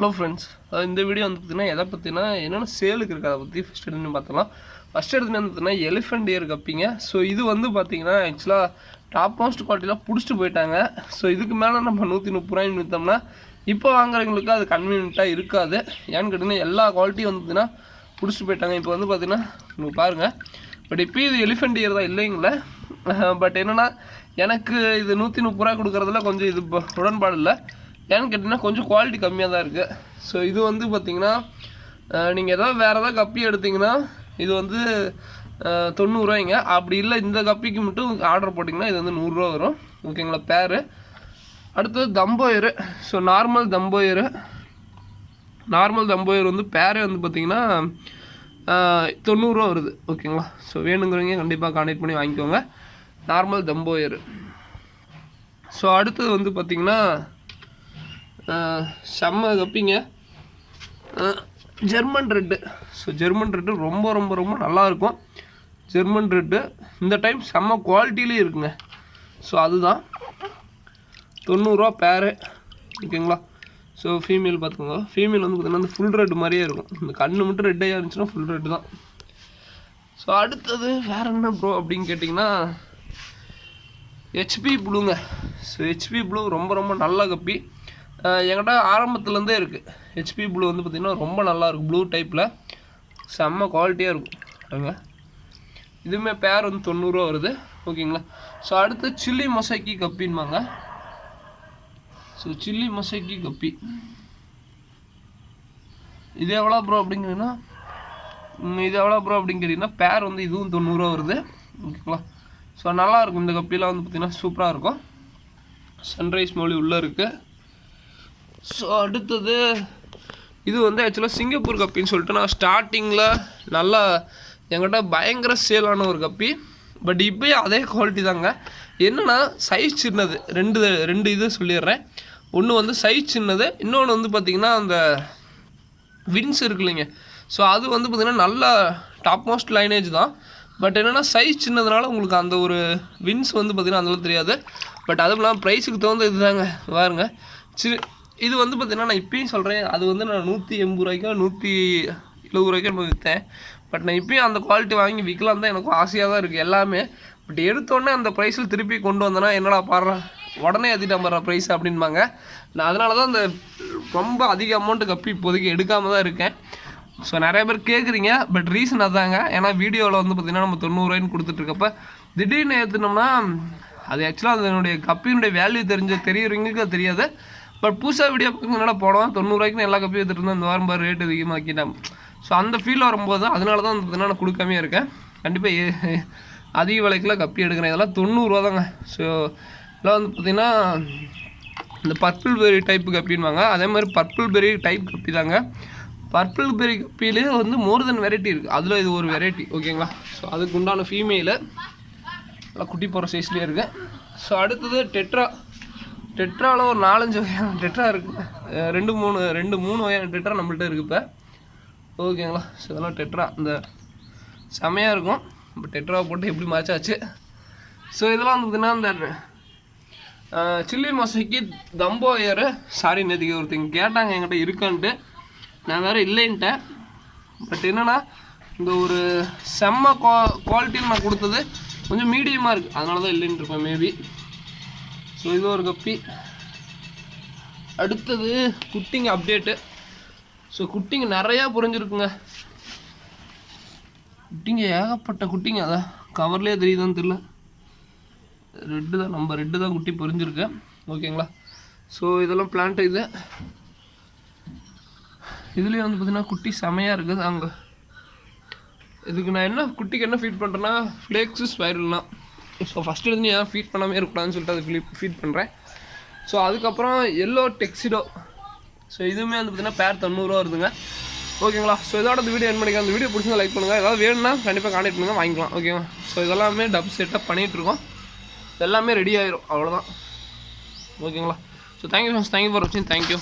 Hello friends, இந்த video வந்து பார்த்தீங்கன்னா எதை பற்றினா என்னென்ன சேலுக்கு இருக்குது அதை பற்றி ஃபஸ்ட் எடுத்துன்னு பார்த்தலாம். ஃபஸ்ட் எடுத்துன்னு வந்து பார்த்தீங்கன்னா எலிஃபெண்ட் இயர் கப்பிங்க. ஸோ இது வந்து பார்த்தீங்கன்னா ஆக்சுவலாக டாப் மோஸ்ட் குவாலிட்டியில் பிடிச்சிட்டு போயிட்டாங்க. ஸோ இதுக்கு மேலே நம்ம 130 ரூபாய்ன்னு விற்றோம்னா இப்போ வாங்குறவங்களுக்கு அது கன்வீனியண்ட்டாக இருக்காது. ஏன்னு கேட்டிங்கன்னா எல்லா குவாலிட்டியும் வந்து பார்த்தீங்கன்னா பிடிச்சிட்டு போயிட்டாங்க. இப்போ வந்து பார்த்தீங்கன்னா உங்களுக்கு பாருங்கள், பட் இப்போ இது எலிஃபெண்ட் இயர் தான் இல்லைங்களே. பட் என்னென்னா எனக்கு இது 130 ரூபா கொடுக்குறதுல கொஞ்சம் இது உடன்பாடு இல்லை. ஏன்னு கேட்டிங்கன்னா கொஞ்சம் குவாலிட்டி கம்மியாக தான் இருக்குது. ஸோ இது வந்து பார்த்திங்கன்னா நீங்கள் ஏதாவது வேறு ஏதாவது கப்பி எடுத்திங்கன்னா இது வந்து 90 ரூபாய்ங்க. அப்படி இல்லை இந்த கப்பிக்கு மட்டும் ஆர்டர் போட்டிங்கன்னா இது வந்து 100 ரூபா வரும். ஓகேங்களா பேரு. அடுத்தது தம்போயரு. ஸோ நார்மல் தம்போயரு வந்து பேரே வந்து பார்த்திங்கன்னா 90 ரூபா வருது. ஓகேங்களா. ஸோ வேணுங்கிறவங்க கண்டிப்பாக கான்டெக்ட் பண்ணி வாங்கிக்கோங்க. நார்மல் தம்போயரு. ஸோ அடுத்தது வந்து பார்த்திங்கன்னா செம்ம கப்பிங்க, German red. So German red ரொம்ப ரொம்ப ரொம்ப நல்லாயிருக்கும். ஜெர்மன் ரெட்டு இந்த டைம் செம்ம குவாலிட்டிலேயே இருக்குங்க. ஸோ அதுதான் 90 ரூபா பேரு. ஓகேங்களா. ஸோ ஃபீமேல் பார்த்துக்கோங்க. ஃபீமேல் வந்து பார்த்திங்கன்னா அந்த ஃபுல் ரெட் மாதிரியே இருக்கும். இந்த கண்ணு மட்டும் ரெட்டாக இருந்துச்சுன்னா ஃபுல் ரெட்டு தான். ஸோ அடுத்தது வேறு என்ன ப்ரோ அப்படின்னு கேட்டிங்கன்னா ஹெச்பி ப்ளூங்க. ஸோ ஹெச்பி ப்ளூ ரொம்ப ரொம்ப நல்ல கப்பி. என்கிட்ட ஆரம்பத்துலேருந்தே இருக்குது. ஹெச்பி ப்ளூ வந்து பார்த்திங்கன்னா ரொம்ப நல்லாயிருக்கும். ப்ளூ டைப்பில் செம்ம குவாலிட்டியாக இருக்கும். அங்கே இதுவுமே பேர் வந்து 90 ரூபா வருது. ஓகேங்களா. ஸோ அடுத்து சில்லி மொசைக்கி கப்பின்பாங்க. ஸோ சில்லி மொசைக்கி கப்பி இது எவ்வளோ ப்ரோ அப்படிங்கிறீங்கன்னா பேர் வந்து இதுவும் 90 ரூபா வருது. ஓகேங்களா. ஸோ நல்லாயிருக்கும். இந்த கப்பிலாம் வந்து பார்த்திங்கன்னா சூப்பராக இருக்கும். சன்ரைஸ் மொழி உள்ளே இருக்குது. ஸோ அடுத்தது இது வந்து ஆக்சுவலாக சிங்கப்பூர் கப்பின்னு சொல்லிட்டு நான் ஸ்டார்டிங்கில் நல்லா என்கிட்ட பயங்கர சேலான ஒரு கப்பி. பட் இப்போயும் அதே குவாலிட்டி தாங்க. என்னென்னா சைஸ் சின்னது. ரெண்டு இது சொல்லிடுறேன். ஒன்று வந்து சைஸ் சின்னது, இன்னொன்று வந்து பார்த்திங்கன்னா அந்த வின்ஸ் இருக்கு இல்லைங்க. ஸோ அது வந்து பார்த்திங்கன்னா நல்லா டாப் மோஸ்ட் லைனேஜ் தான். பட் என்னென்னா சைஸ் சின்னதுனால உங்களுக்கு அந்த ஒரு வின்ஸ் வந்து பார்த்திங்கன்னா அந்தளவுக்கு தெரியாது. பட் அதுவும் இல்லாமல் ப்ரைஸுக்கு தகுந்த இது தாங்க பாருங்க. இது வந்து பார்த்திங்கன்னா நான் இப்பயும் சொல்கிறேன், அது வந்து நான் 180 ரூபாய்க்கோ 170 ரூபாய்க்கோ நம்ம விற்றேன். பட் நான் இப்பயும் அந்த குவாலிட்டி வாங்கி விற்கலாம் தான் எனக்கு ஆசையாக தான் இருக்குது எல்லாமே. பட் எடுத்தோடனே அந்த ப்ரைஸில் திருப்பி கொண்டு வந்தேன்னா என்னடா பாடுறா உடனே ஏற்றிட்டான் பாடுற ப்ரைஸ் அப்படின்பாங்க. நான் அதனால தான் அந்த ரொம்ப அதிக அமௌண்ட்டு கப்பி இப்போதைக்கு எடுக்காமல் தான் இருக்கேன். ஸோ நிறைய பேர் கேட்குறீங்க. பட் ரீசன் அதாங்க. ஏன்னா வீடியோவில் வந்து பார்த்திங்கன்னா நம்ம 90 ரூபாய்ன்னு கொடுத்துட்ருக்கப்ப திடீர்னு ஏற்றுனோம்னா அது ஆக்சுவலாக அதனுடைய கப்பியினுடைய வேல்யூ தெரியறவங்களுக்கு அது தெரியாது. பட் புதுசாக வீடியோ என்னடா போனோம் 90 ரூபாய்க்குன்னு எல்லா கப்பியும் எடுத்துகிட்டு இருந்தோம், இந்த வாரம் பாரு ரேட் அதிகமாக்கிட்டேன். ஸோ அந்த ஃபீல் வரும்போது தான் அதனால தான் வந்து பார்த்திங்கன்னா நான் கொடுக்காமே இருக்கேன். கண்டிப்பாக அதிக விலைக்கெலாம் கப்பி எடுக்கிறேன். இதெல்லாம் 90 ரூபா தாங்க. ஸோ இதெல்லாம் வந்து பார்த்திங்கன்னா இந்த பர்பிள் பெரி டைப்பு கப்பின்வாங்க. அதே மாதிரி பர்பிள் பெரி டைப் கப்பி தாங்க. பர்பிள் பெரி கப்பிலே வந்து மோர் தென் வெரைட்டி இருக்குது. அதில் இது ஒரு வெரைட்டி. ஓகேங்களா. ஸோ அதுக்கு உண்டான ஃபீமேலு நல்லா குட்டி போகிற சைஸ்லேயே இருக்குது. ஸோ அடுத்தது டெட்ராவில் ஒரு 4-5 வகையான டெட்ரா இருக்குது. 2-3 வகையான டெட்ரா நம்மள்ட்ட இருக்குது இப்போ. ஓகேங்களா. ஸோ இதெல்லாம் டெட்ரா இந்த செமையாக இருக்கும். இப்போ டெட்ரா போட்டு எப்படி மாச்சாச்சு. ஸோ இதெல்லாம் வந்து பார்த்திங்கன்னா இந்த சில்லி மொசைக்கு தம்போயரு. சாரி, நேற்றுக்கு ஒருத்தங்க கேட்டாங்க என்கிட்ட இருக்கான்ட்டு, நான் வேறு இல்லைன்ட்டேன். பட் என்னென்னா இந்த ஒரு செம்ம குவாலிட்டியில் நான் கொடுத்தது கொஞ்சம் மீடியமாக இருக்குது, அதனால தான் இல்லைன்னு இருப்பேன் மேபி. ஸோ இது ஒரு கப்பி. அடுத்தது குட்டிங்க அப்டேட்டு. ஸோ குட்டிங்க நிறையா புரிஞ்சிருக்குங்க. குட்டிங்க ஏகப்பட்ட குட்டிங்க. அதான் கவர்லேயே தெரியுதான்னு தெரியல. ரெட்டு தான் குட்டி புரிஞ்சிருக்கு. ஓகேங்களா. ஸோ இதெல்லாம் பிளான்ட். இதுலேயே வந்து பார்த்திங்கன்னா குட்டி செமையாக இருக்குது. அங்கே இதுக்கு நான் குட்டிக்கு என்ன ஃபீட் பண்ணுறேன்னா ஃப்ளேக்ஸு ஸ்பைரல்னா. ஸோ ஃபஸ்ட்டு இருந்து ஏன் ஃபீட் பண்ணாமே இருக்கக்கூடாதுன்னு சொல்லிட்டு அது ஃபீட் பண்ணுறேன். ஸோ அதுக்கப்புறம் எல்லோ டெக்ஸிடோ. ஸோ இதுவுமே வந்து பார்த்திங்கன்னா பேர் 90 ரூபா வருதுங்க. ஓகேங்களா. ஸோ இதோட இந்த வீடியோ என் பண்ணிக்கலாம். அந்த வீடியோ பிடிச்சிருந்தா லைக் பண்ணுங்கள். ஏதாவது வேணும்னா கண்டிப்பாக கான்டெக்ட் பண்ணுங்கள், வாங்கிக்கலாம். ஓகேவா. ஸோ இதெல்லாமே டப் செட்டப் பண்ணிகிட்ருக்கோம். எல்லாமே ரெடி ஆயிரும், அவ்வளோதான். ஓகேங்களா. ஸோ தேங்க்யூ ஃபார் வாட்சிங். தேங்க்யூ.